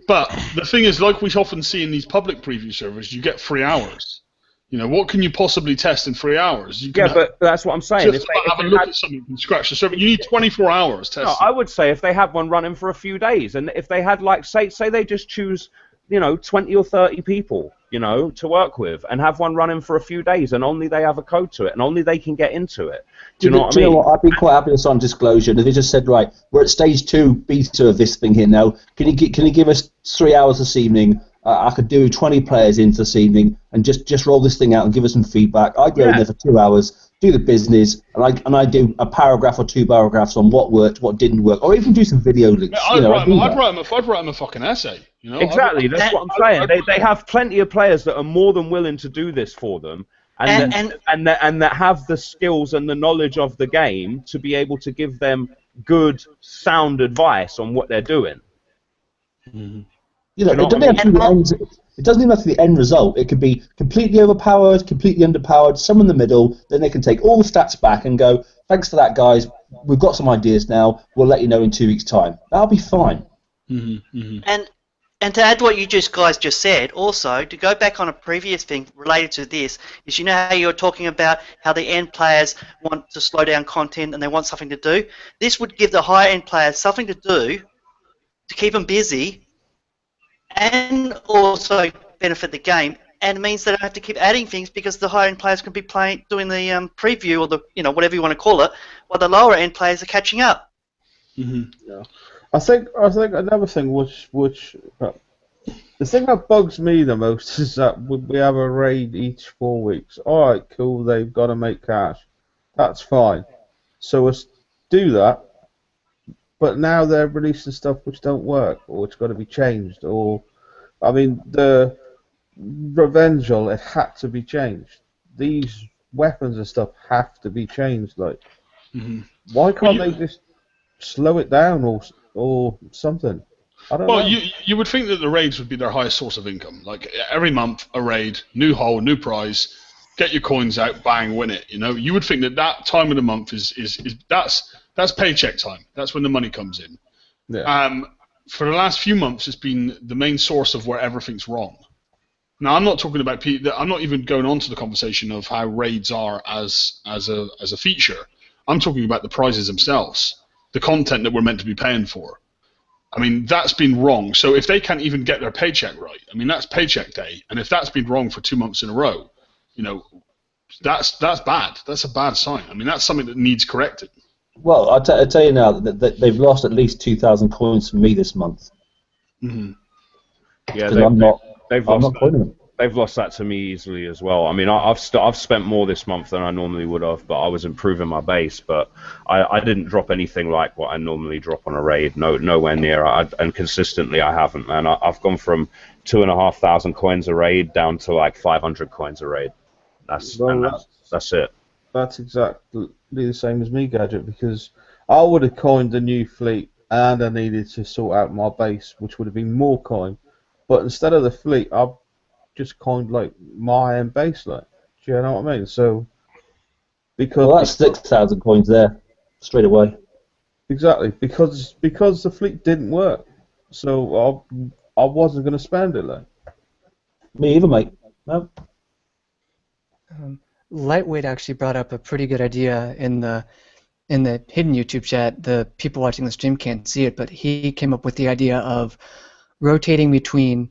But the thing is, like we often see in these public preview servers, you get 3 hours. What can you possibly test in 3 hours? But that's what I'm saying. Just have a look at something from scratch. The server, you need 24 hours testing. No, I would say if they had one running for a few days, and if they had, say they just choose, 20 or 30 people, to work with, and have one running for a few days, and only they have a code to it, and only they can get into it. Do you know what I mean? You know what? I'd be quite happy with some disclosure. If they just said, right, we're at stage 2 beta of this thing here now. Can you give us 3 hours this evening? I could do 20 players into this evening, and just roll this thing out and give us some feedback. I'd go in there for 2 hours, do the business, and I do a paragraph or 2 paragraphs on what worked, what didn't work, or even do some video links. I'd write them a fucking essay. Exactly, that's what I'm saying. They have plenty of players that are more than willing to do this for them, and that have the skills and the knowledge of the game to be able to give them good, sound advice on what they're doing. Mm-hmm. It doesn't even have to be the end result. It could be completely overpowered, completely underpowered, some in the middle. Then they can take all the stats back and go, thanks for that, guys. We've got some ideas now. We'll let you know in 2 weeks' time. That'll be fine. Mm-hmm, mm-hmm. And to add what you guys just said, also, to go back on a previous thing related to this, is how you were talking about how the end players want to slow down content and they want something to do. This would give the higher end players something to do to keep them busy and also benefit the game. And it means they don't have to keep adding things because the higher end players can be doing the preview or the whatever you want to call it, while the lower end players are catching up. Mm-hmm. Yeah. I think another thing which the thing that bugs me the most is that we have a raid each 4 weeks. All right, cool. They've got to make cash. That's fine. So let's do that. But now they're releasing stuff which don't work or which got to be changed. Or I mean the Revengeful, it had to be changed. These weapons and stuff have to be changed. Like, why can't they just slow it down or something? I don't know. Well, you would think that the raids would be their highest source of income. Like every month, a raid, new hole, new prize, get your coins out, bang, win it. You know, you would think that time of the month is that's paycheck time. That's when the money comes in. Yeah. For the last few months, it's been the main source of where everything's wrong. Now, I'm not talking about. I'm not even going on to the conversation of how raids are as a feature. I'm talking about the prizes themselves, the content that we're meant to be paying for. I mean, that's been wrong. So if they can't even get their paycheck right, I mean, that's paycheck day, and if that's been wrong for 2 months in a row, you know, that's bad. That's a bad sign. I mean, that's something that needs correcting. Well, I'll tell you now that they've lost at least 2,000 coins from me this month. Mm-hmm. Yeah, They've lost that to me easily as well. I mean, I've spent more this month than I normally would have, but I was improving my base. But I didn't drop anything like what I normally drop on a raid. Nowhere near. And consistently, I haven't. And I've gone from 2,500 coins a raid down to like 500 coins a raid. That's it. That's exactly the same as me, Gadget, because I would have coined a new fleet and I needed to sort out my base, which would have been more coin. But instead of the fleet, I've just coined like my own base, like. Do you know what I mean? So because that's 6,000 coins there straight away. Exactly, because the fleet didn't work, so I wasn't going to spend it, like. Me either, mate. No. Lightweight actually brought up a pretty good idea in the hidden YouTube chat. The people watching the stream can't see it, but he came up with the idea of rotating between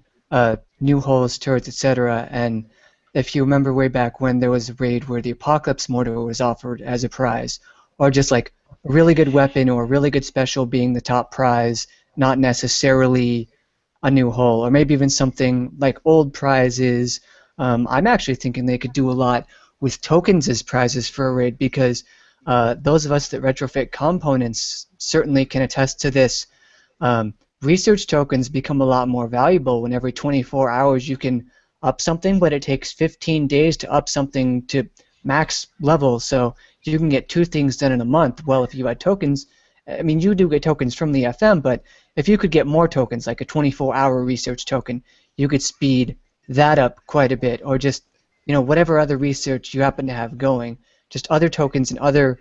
new holes, turrets, etc. And if you remember way back when there was a raid where the Apocalypse Mortar was offered as a prize, or just like a really good weapon or a really good special being the top prize, not necessarily a new hull, or maybe even something like old prizes. I'm actually thinking they could do a lot with tokens as prizes for a raid, because those of us that retrofit components certainly can attest to this. Research tokens become a lot more valuable when every 24 hours you can up something, but it takes 15 days to up something to max level, so you can get 2 things done in a month. Well, if you had tokens, I mean, you do get tokens from the FM, but if you could get more tokens, like a 24-hour research token, you could speed that up quite a bit, or just, you know, whatever other research you happen to have going, just other tokens and other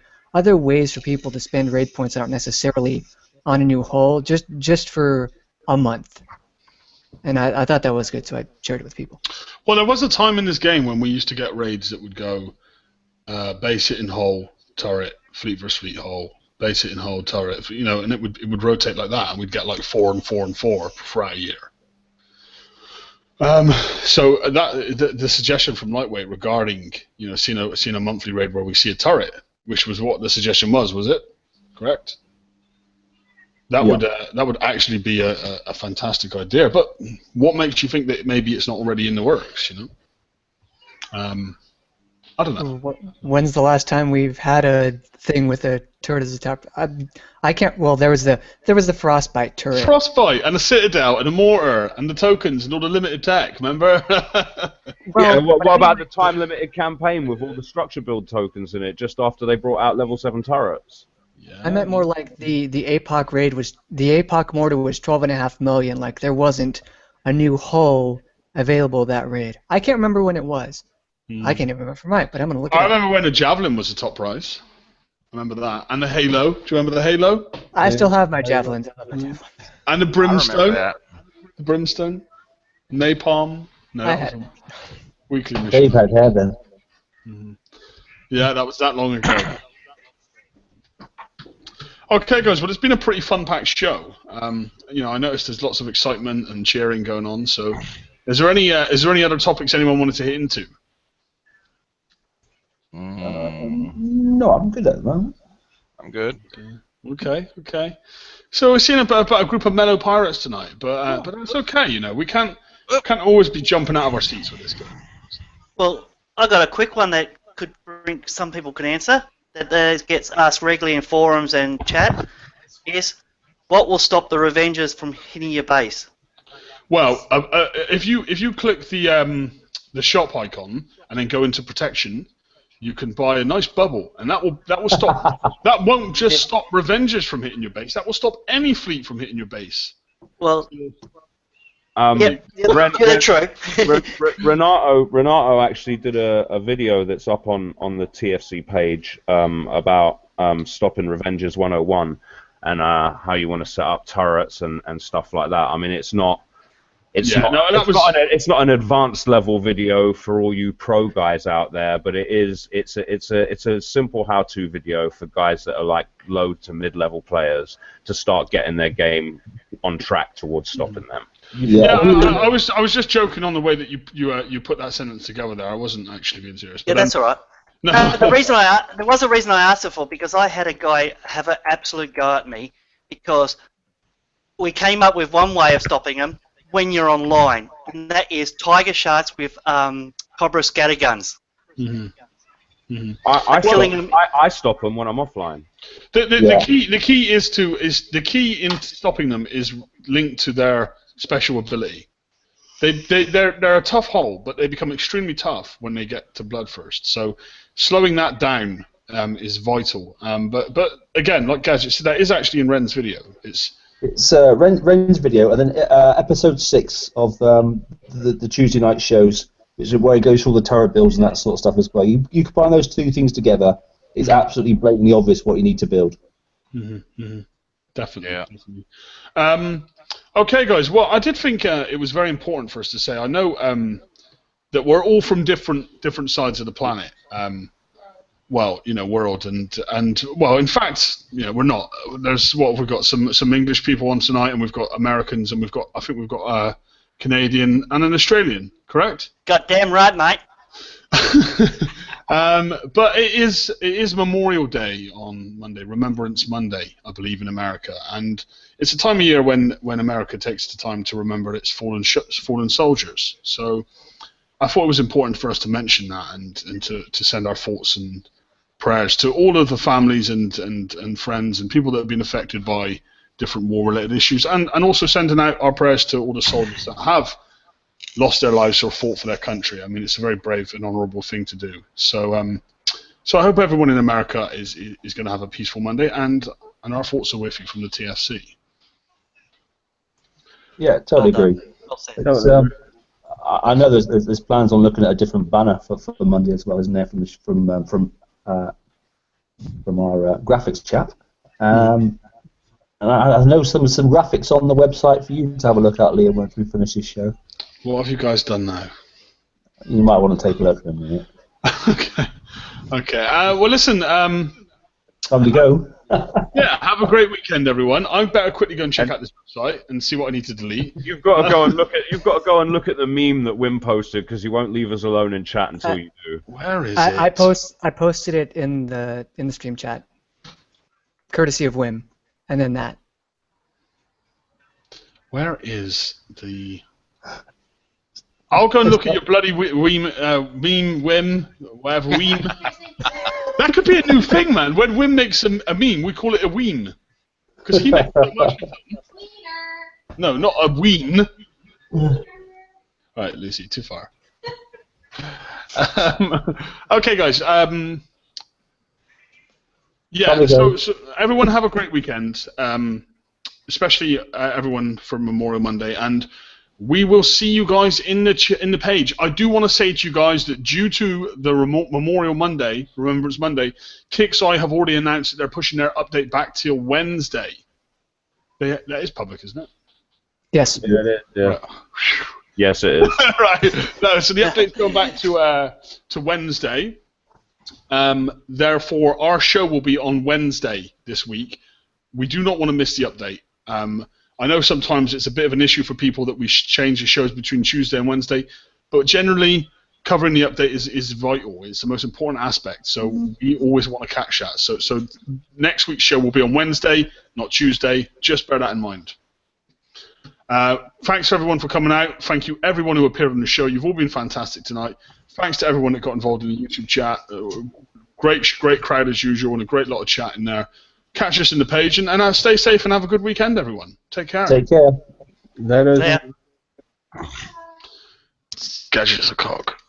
ways for people to spend raid points that aren't necessarily on a new hull, just for a month. And I thought that was good, so I shared it with people. Well, there was a time in this game when we used to get raids that would go base it in hull, turret, fleet versus fleet hull, base it in hull, turret, you know, and it would rotate like that, and we'd get like 4 and 4 and 4 for a year. So the suggestion from Lightweight regarding, you know, seeing a monthly raid where we see a turret, which was what the suggestion was it? Correct? That would actually be a fantastic idea. But what makes you think that maybe it's not already in the works? You know, I don't know. When's the last time we've had a thing with a turret as a top? I can't. Well, there was the Frostbite turret. Frostbite and a Citadel and a mortar and the tokens and all the limited tech. Remember? Well, yeah. What about the time limited campaign with all the structure build tokens in it just after they brought out level 7 turrets? Yeah. I meant more like the APOC raid was, the APOC mortar was 12.5 million. Like there wasn't a new hull available that raid. I can't remember when it was. I can't even remember for mine, but I'm gonna look. I remember when the Javelin was the top prize. I remember that, and the Halo. Do you remember the Halo? I still have my javelins. And the Brimstone. That. The Brimstone. Napalm. No, I that was had. a weekly mission. Dave had hair then. Mm-hmm. Yeah, that was that long ago. Okay, guys. Well, it's been a pretty fun-packed show. You know, I noticed there's lots of excitement and cheering going on. So, is there any other topics anyone wanted to hit into? No, I'm good at the moment. I'm good. Okay. So we're seeing about a group of mellow pirates tonight, but that's okay. You know, we can't always be jumping out of our seats with this game. Well, I got a quick one that some people could answer. That gets asked regularly in forums and chat. Is what will stop the Revengers from hitting your base? Well, if you click the shop icon and then go into protection, you can buy a nice bubble, and that will stop. That won't just stop Revengers from hitting your base. That will stop any fleet from hitting your base. Well, true. Renato actually did a video that's up on the TFC page about stopping Revengers 101 and how you want to set up turrets and stuff like that. I mean, it's not an advanced level video for all you pro guys out there, but it's a simple how-to video for guys that are like low to mid-level players to start getting their game on track towards stopping them. Yeah, I was just joking on the way that you put that sentence together there. I wasn't actually being serious. Yeah, that's all right. No. There was a reason I asked it for, because I had a guy have an absolute go at me because we came up with one way of stopping him when you're online, and that is tiger sharks with Cobra scatterguns. Mm-hmm. I stop them when I'm offline. The key in stopping them is linked to their special ability. They're a tough hole, but they become extremely tough when they get to Bloodthirst. So slowing that down is vital. But again, like Gadget said, that is actually in Ren's video. It's Ren's video, and then episode 6 of the Tuesday night shows, which is where he goes through all the turret builds and that sort of stuff as well. You combine those two things together, it's absolutely blatantly obvious what you need to build. Definitely. Yeah. Definitely. Okay, guys. Well, I did think it was very important for us to say. I know that we're all from different sides of the planet. World, and well, in fact, we're not. We've got some English people on tonight, and we've got Americans, and I think we've got a Canadian and an Australian. Correct? Goddamn right, mate. But it is Memorial Day on Monday, Remembrance Monday, I believe, in America, and it's a time of year when America takes the time to remember its fallen soldiers. So I thought it was important for us to mention that and to send our thoughts and prayers to all of the families and friends and people that have been affected by different war-related issues, and also sending out our prayers to all the soldiers that have lost their lives or fought for their country. I mean, it's a very brave and honourable thing to do. So I hope everyone in America is going to have a peaceful Monday, and our thoughts are with you from the TFC. Yeah, totally agree. I know there's plans on looking at a different banner for Monday as well, isn't there? From our graphics chap, and I know some graphics on the website for you to have a look at, Liam, once we finish this show. What have you guys done now? You might want to take a look at them, yeah. Okay. Well, listen. Time to go. Yeah, have a great weekend, everyone. I better quickly go and check out this website and see what I need to delete. You've got to go and look at the meme that Wim posted, because he won't leave us alone in chat until you do. Where is it? I posted it in the stream chat, courtesy of Wim, and then that. Where is the? I'll go and look at your bloody meme, Wim, whatever Wim. That could be a new thing, man. When Wim makes a meme, we call it a ween. Because he makes so much. No, not a ween. Right, Lucy, too far. Okay, guys. Yeah, so everyone have a great weekend, especially everyone for Memorial Monday, and we will see you guys in the page. I do want to say to you guys that due to the Memorial Monday, Remembrance Monday, KixEye have already announced that they're pushing their update back till Wednesday. That is public, isn't it? Yes. Yeah, it is. Yeah. Right. Yes, it is. Right. No, so the update's going back to Wednesday. Therefore, our show will be on Wednesday this week. We do not want to miss the update. I know sometimes it's a bit of an issue for people that we change the shows between Tuesday and Wednesday, but generally covering the update is vital. It's the most important aspect, so we always want to catch that. So next week's show will be on Wednesday, not Tuesday. Just bear that in mind. Thanks everyone for coming out. Thank you everyone who appeared on the show. You've all been fantastic tonight. Thanks to everyone that got involved in the YouTube chat. Great crowd as usual, and a great lot of chat in there. Catch us in the page, and stay safe and have a good weekend, everyone. Take care. Take care. That is. Gadget's a cock.